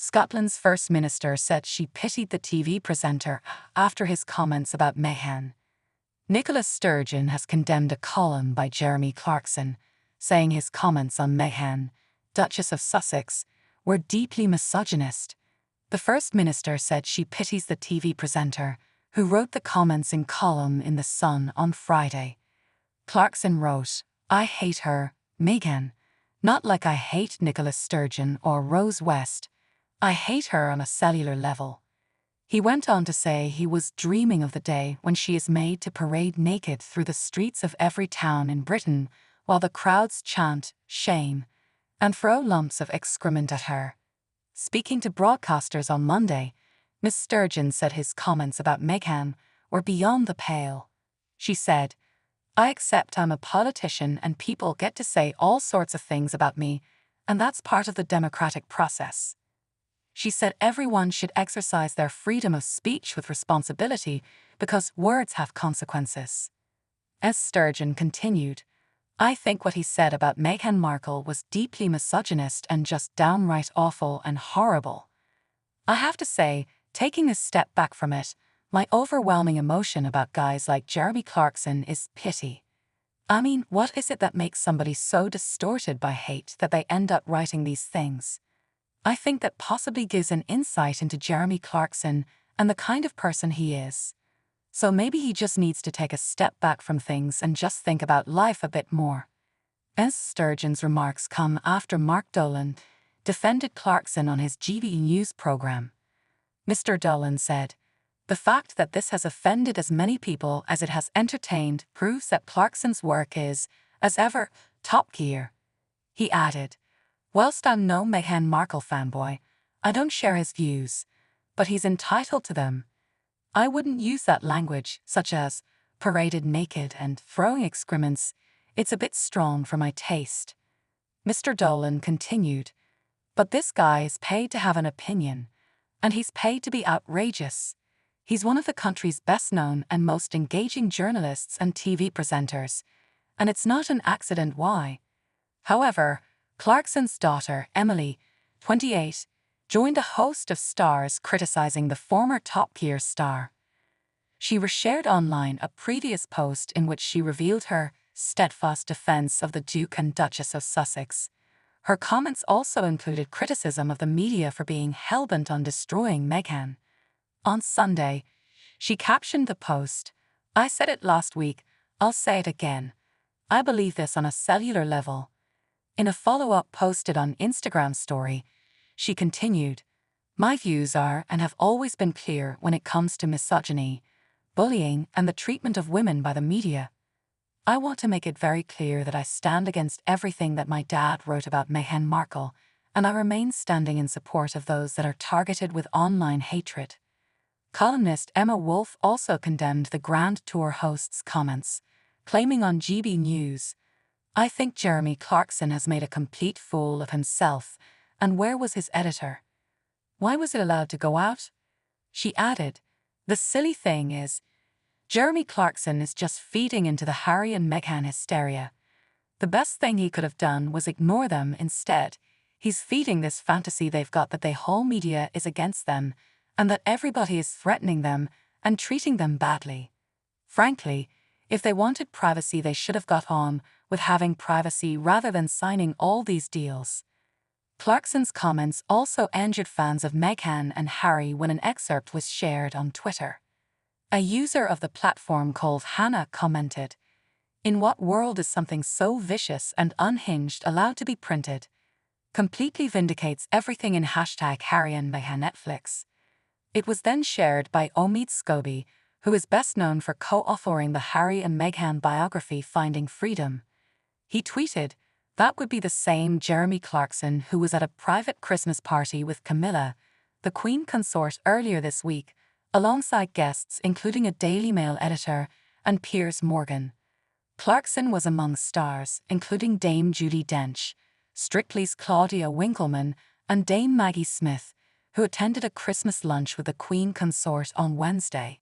Scotland's First Minister said she pitied the TV presenter after his comments about Meghan. Nicola Sturgeon has condemned a column by Jeremy Clarkson, saying his comments on Meghan, Duchess of Sussex, were deeply misogynist. The First Minister said she pities the TV presenter, who wrote the comments in column in The Sun on Friday. Clarkson wrote, "I hate her, Meghan. Not like I hate Nicola Sturgeon or Rose West. I hate her on a cellular level." He went on to say he was dreaming of the day when she is made to parade naked through the streets of every town in Britain while the crowds chant "shame" and throw lumps of excrement at her. Speaking to broadcasters on Monday, Ms. Sturgeon said his comments about Meghan were beyond the pale. She said, "I accept I'm a politician and people get to say all sorts of things about me, and that's part of the democratic process." She said everyone should exercise their freedom of speech with responsibility because words have consequences. As Sturgeon continued, "I think what he said about Meghan Markle was deeply misogynist and just downright awful and horrible. I have to say, taking a step back from it, my overwhelming emotion about guys like Jeremy Clarkson is pity. I mean, what is it that makes somebody so distorted by hate that they end up writing these things? I think that possibly gives an insight into Jeremy Clarkson and the kind of person he is. So maybe he just needs to take a step back from things and just think about life a bit more." As Sturgeon's remarks come after Mark Dolan defended Clarkson on his GB News programme. Mr. Dolan said, "The fact that this has offended as many people as it has entertained proves that Clarkson's work is, as ever, top gear." He added, "Whilst I'm no Meghan Markle fanboy, I don't share his views, but he's entitled to them. I wouldn't use that language, such as paraded naked and throwing excrements. It's a bit strong for my taste." Mr. Dolan continued, "But this guy is paid to have an opinion, and he's paid to be outrageous. He's one of the country's best-known and most engaging journalists and TV presenters, and it's not an accident why." However, Clarkson's daughter, Emily, 28, joined a host of stars criticizing the former Top Gear star. She reshared online a previous post in which she revealed her steadfast defense of the Duke and Duchess of Sussex. Her comments also included criticism of the media for being hellbent on destroying Meghan. On Sunday, she captioned the post, "I said it last week, I'll say it again. I believe this on a cellular level." In a follow-up posted on Instagram story, she continued, "My views are and have always been clear when it comes to misogyny, bullying, and the treatment of women by the media. I want to make it very clear that I stand against everything that my dad wrote about Meghan Markle, and I remain standing in support of those that are targeted with online hatred." Columnist Emma Wolfe also condemned the Grand Tour host's comments, claiming on GB News, "I think Jeremy Clarkson has made a complete fool of himself, and where was his editor? Why was it allowed to go out?" She added, "The silly thing is, Jeremy Clarkson is just feeding into the Harry and Meghan hysteria. The best thing he could have done was ignore them instead. He's feeding this fantasy they've got that the whole media is against them, and that everybody is threatening them and treating them badly. Frankly, if they wanted privacy, they should have got on with having privacy rather than signing all these deals." Clarkson's comments also angered fans of Meghan and Harry when an excerpt was shared on Twitter. A user of the platform called Hannah commented, "In what world is something so vicious and unhinged allowed to be printed? Completely vindicates everything in #Harry and Meghan Netflix." It was then shared by Omid Scobie, who is best known for co-authoring the Harry and Meghan biography Finding Freedom. He tweeted, "That would be the same Jeremy Clarkson who was at a private Christmas party with Camilla, the Queen consort, earlier this week, alongside guests including a Daily Mail editor and Piers Morgan. Clarkson was among stars, including Dame Judi Dench, Strictly's Claudia Winkleman, and Dame Maggie Smith, who attended a Christmas lunch with the Queen consort on Wednesday."